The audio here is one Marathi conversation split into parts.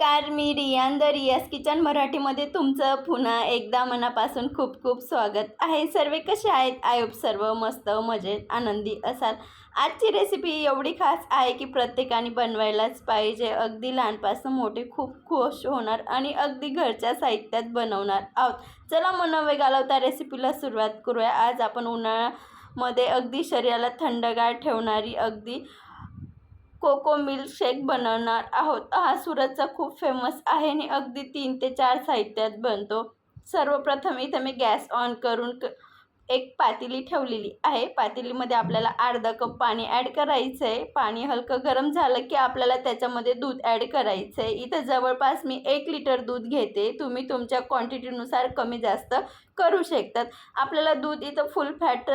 नमस्कार, मी रियान द रियाज किचन मराठीमध्ये तुमचं पुन्हा एकदा मनापासून खूप खूप स्वागत आहे. सर्व कसे आहेत? आय होप सर्व मस्त मजेत आनंदी असाल. आजची रेसिपी एवढी खास आहे की प्रत्येकाने बनवायलाच पाहिजे. अगदी लहानपासून मोठे खूप खुश होणार आणि अगदी घरच्या साहित्यात बनवणार आहोत. चला मग न वेळ घालवता रेसिपीला सुरुवात करूया. आज आपण उन्हाळ्यामध्ये अगदी शरीराला थंडगार ठेवणारी अगदी कोको मिल्क शेक बनवणार आहोत. हा सुरतचा खूप फेमस आहे आणि अगदी 3 ते 4 साहित्यात बनतो. सर्वप्रथम इथं मी गॅस ऑन करून एक पातेली ठेवलेली आहे. पातेलीमध्ये आपल्याला अर्धा कप पाणी ॲड करायचं आहे. पाणी हलकं गरम झालं की आपल्याला त्याच्यामध्ये दूध ॲड करायचं आहे. इथं जवळपास मी 1 लिटर दूध घेते. तुम्ही तुमच्या क्वांटिटीनुसार कमी जास्त करू शकतात. आपल्याला दूध इथं फुल फॅट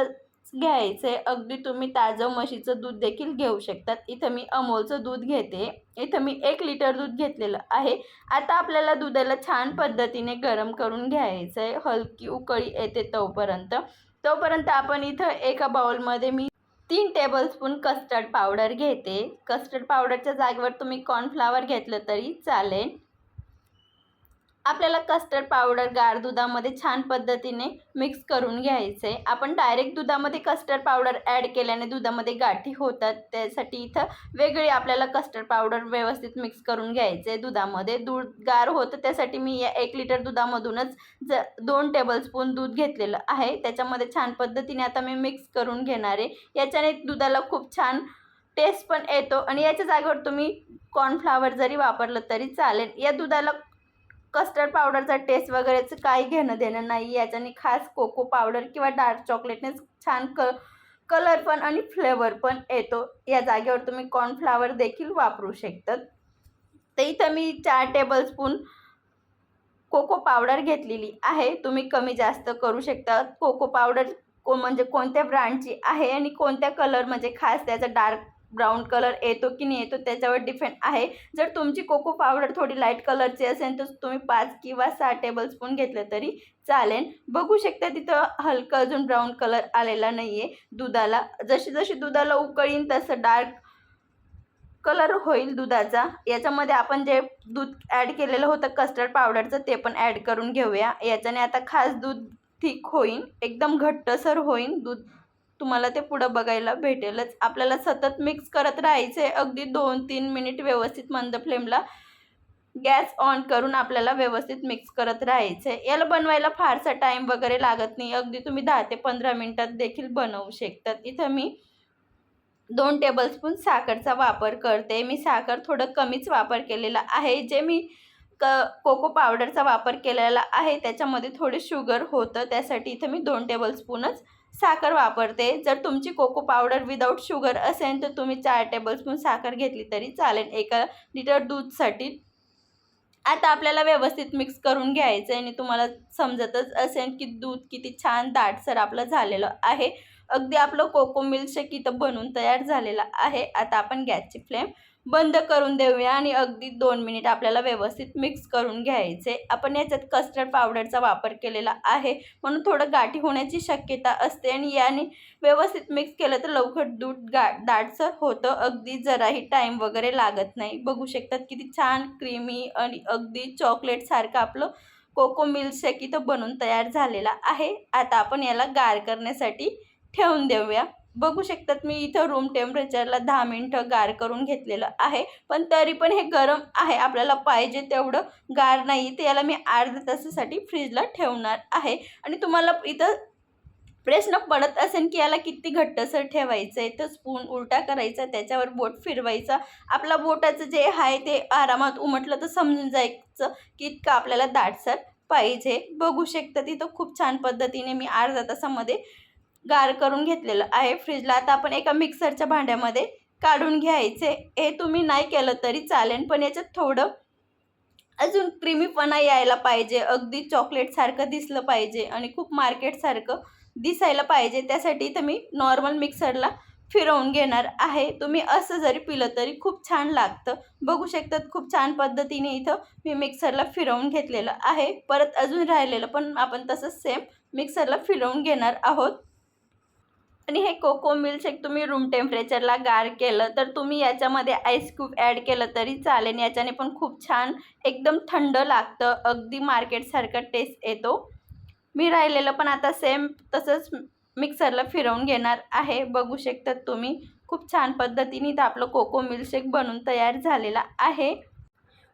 घ्यायचं आहे. अगदी तुम्ही ताजं म्हशीचं दूध देखील घेऊ शकतात. इथं मी अमूलचं दूध घेते. इथं मी 1 लिटर दूध घेतलेलं आहे. आता आपल्याला दुधाला छान पद्धतीने गरम करून घ्यायचं आहे. हलकी उकळी येते तोपर्यंत आपण इथं एका बाउलमध्ये मी 3 टेबलस्पून कस्टर्ड पावडर घेते. कस्टर्ड पावडरच्या जागेवर तुम्ही कॉर्नफ्लॉवर घेतलं तरी चालेल. आपल्याला कस्टर्ड पावडर गार दुधामध्ये छान पद्धतीने मिक्स करून घ्यायचं आहे. आपण डायरेक्ट दुधामध्ये कस्टर्ड पावडर ॲड केल्याने दुधामध्ये गाठी होतात. त्यासाठी इथं वेगळी आपल्याला कस्टर्ड पावडर व्यवस्थित मिक्स करून घ्यायचं आहे दुधामध्ये. दूध गार होतं त्यासाठी मी या 1 लिटर दुधामधूनच 2 टेबलस्पून दूध घेतलेलं आहे. त्याच्यामध्ये छान पद्धतीने आता मी मिक्स करून घेणार आहे. याच्याने दुधाला खूप छान टेस्ट पण येतो आणि याच्या जागेवर तुम्ही कॉर्नफ्लॉवर जरी वापरलं तरी चालेल. या दुधाला कस्टर्ड पावडरचा टेस्ट वगैरेचं काही घेणं देणं नाही. याच्याने खास कोको पावडर किंवा डार्क चॉकलेटने छान कलर पण आणि फ्लेवर पण येतो. या जागेवर तुम्ही कॉर्नफ्लॉवर देखील वापरू शकतात. तर इथं मी 4 टेबलस्पून कोको पावडर घेतलेली आहे. तुम्ही कमी जास्त करू शकता. कोको पावडर म्हणजे कोणत्या ब्रँडची आहे आणि कोणत्या कलर म्हणजे खास त्याचा डार्क ब्राऊन कलर येतो की नाही येतो त्याच्यावर डिपेंड आहे. जर तुमची कोको पावडर थोडी लाईट कलरची असेल तर तुम्ही 5 किंवा 6 टेबलस्पून घेतलं तरी चालेल. बघू शकता तिथं हलकं अजून ब्राऊन कलर आलेला नाही आहे दुधाला. जशी दुधाला उकळीन तसं डार्क कलर होईल दुधाचा. याच्यामध्ये आपण जे दूध ॲड केलेलं होतं कस्टर्ड पावडरचं ते पण ॲड करून घेऊया. याच्याने आता खास दूध थिक होईल, एकदम घट्टसर होईल दूध. तुम्हाला ते पुढं बघायला भेटेलच. आपल्याला सतत मिक्स करत राहायचं आहे. अगदी 2-3 मिनिट व्यवस्थित मंद फ्लेमला गॅस ऑन करून आपल्याला व्यवस्थित मिक्स करत राहायचं आहे. याला बनवायला फारसा टाईम वगैरे लागत नाही. अगदी तुम्ही 10 ते 15 मिनिटात देखील बनवू शकतात. इथं मी 2 टेबलस्पून साखरचा वापर करते. मी साखर थोडं कमीच वापर केलेला आहे. जे मी कोको पावडरचा वापर केलेला आहे त्याच्यामध्ये थोडे शुगर होतं, त्यासाठी इथं मी 2 टेबलस्पूनच साखर वापरते. जर तुमची कोको पावडर विदाऊट शुगर असेल तर तुम्ही 4 टेबलस्पून साखर घेतली तरी चालेल 1 लिटर दूधसाठी. आता आपल्याला व्यवस्थित मिक्स करून घ्यायचं आहे आणि तुम्हाला समजतच असेल की दूध किती छान दाटसर आपलं झालेलं आहे. अगदी आपलं कोको मिल्क शेक इथं बनून तयार झालेलं आहे. आता आपण गॅसची फ्लेम बंद करून देऊया आणि अगदी 2 मिनिट आपल्याला व्यवस्थित मिक्स करून घ्यायचे. आपण याच्यात कस्टर्ड पावडरचा वापर केलेला आहे म्हणून थोडं गाठी होण्याची शक्यता असते आणि याने व्यवस्थित मिक्स केलं तर लवकर दूध दाटसर होतं. अगदी जराही टाईम वगैरे लागत नाही. बघू शकतात किती छान क्रीमी आणि अगदी चॉकलेटसारखं आपलं कोको मिल्क शेक इथं बनून तयार झालेला आहे. आता आपण याला गार करण्यासाठी ठेवून देऊया. बघू शकतात मी इथं रूम टेम्परेचरला 10 मिनिटं गार करून घेतलेलं आहे. पण तरी पण हे गरम आहे, आपल्याला पाहिजे तेवढं गार नाही. तर याला मी अर्ध्या तासासाठी फ्रीजला ठेवणार आहे. आणि तुम्हाला इथं प्रश्न पडत असेल की याला किती घट्टसर ठेवायचं आहे, तर स्पून उलटा करायचा, त्याच्यावर बोट फिरवायचा. आपला बोटाचं जे आहे ते आरामात उमटलं तर समजून जायचं की इतकं आपल्याला दाटसर पाहिजे. बघू शकता तिथं खूप छान पद्धतीने मी अर्ध्या तासामध्ये गार करून घेतलेलं आहे फ्रीजला. आता आपण एका मिक्सरच्या भांड्यामध्ये काढून घ्यायचे. हे तुम्ही नाही केलं तरी चालेल, पण याच्यात थोडं अजून क्रीमीपणा यायला पाहिजे. अगदी चॉकलेटसारखं दिसलं पाहिजे आणि खूप मार्केटसारखं दिसायला पाहिजे. त्यासाठी इथं मी नॉर्मल मिक्सरला फिरवून घेणार आहे. तुम्ही असं जरी पिलं तरी खूप छान लागतं. बघू शकतात खूप छान पद्धतीने इथं मी मिक्सरला फिरवून घेतलेलं आहे. परत अजून राहिलेलं पण आपण तसंच सेम मिक्सरला फिरवून घेणार आहोत. आणि हे कोको मिल्कशेक तुम्ही रूम टेम्परेचरला गार केलं तर तुम्ही याच्यामध्ये आईस क्यूब ॲड केलं तरी चालेल. याच्याने पण खूप छान एकदम थंड लागतं. अगदी मार्केटसारखा टेस्ट येतो. मी राहिलेलं पण आता सेम तसंच मिक्सरला फिरवून घेणार आहे. बघू शकता तुम्ही खूप छान पद्धतीने इथं आपलं कोको मिल्कशेक बनून तयार झालेला आहे.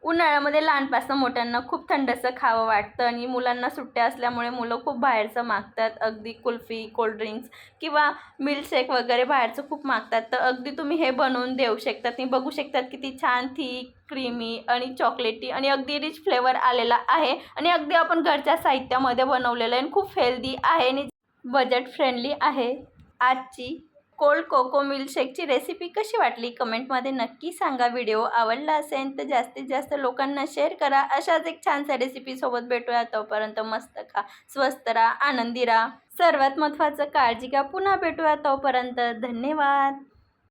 उन्हाळ्यामध्ये लहानपासून मोठ्यांना खूप थंडसं खावं वाटतं आणि मुलांना सुट्ट्या असल्यामुळे मुलं खूप बाहेरचं मागतात. अगदी कुल्फी, कोल्ड्रिंक्स किंवा मिल्कशेक वगैरे बाहेरचं खूप मागतात. तर अगदी तुम्ही हे बनवून देऊ शकता. तुम्ही बघू शकतात किती छान थिक, क्रीमी आणि चॉकलेटी आणि अगदी रिच फ्लेवर आलेला आहे आणि अगदी आपण घरच्या साहित्यामध्ये बनवलेलं आहे आणि खूप हेल्दी आहे आणि बजेट फ्रेंडली आहे. आजची कोल्ड कोको मिल्कशेकची रेसिपी कशी वाटली कमेंटमध्ये नक्की सांगा. व्हिडिओ आवडला असेल तर जास्तीत जास्त लोकांना शेअर करा. अशाच एक छानशा रेसिपीसोबत भेटूया. तोपर्यंत मस्त खा, स्वस्त राहा, आनंदी राहा. सर्वात महत्त्वाचं काळजी घ्या. पुन्हा भेटूया. तोपर्यंत धन्यवाद.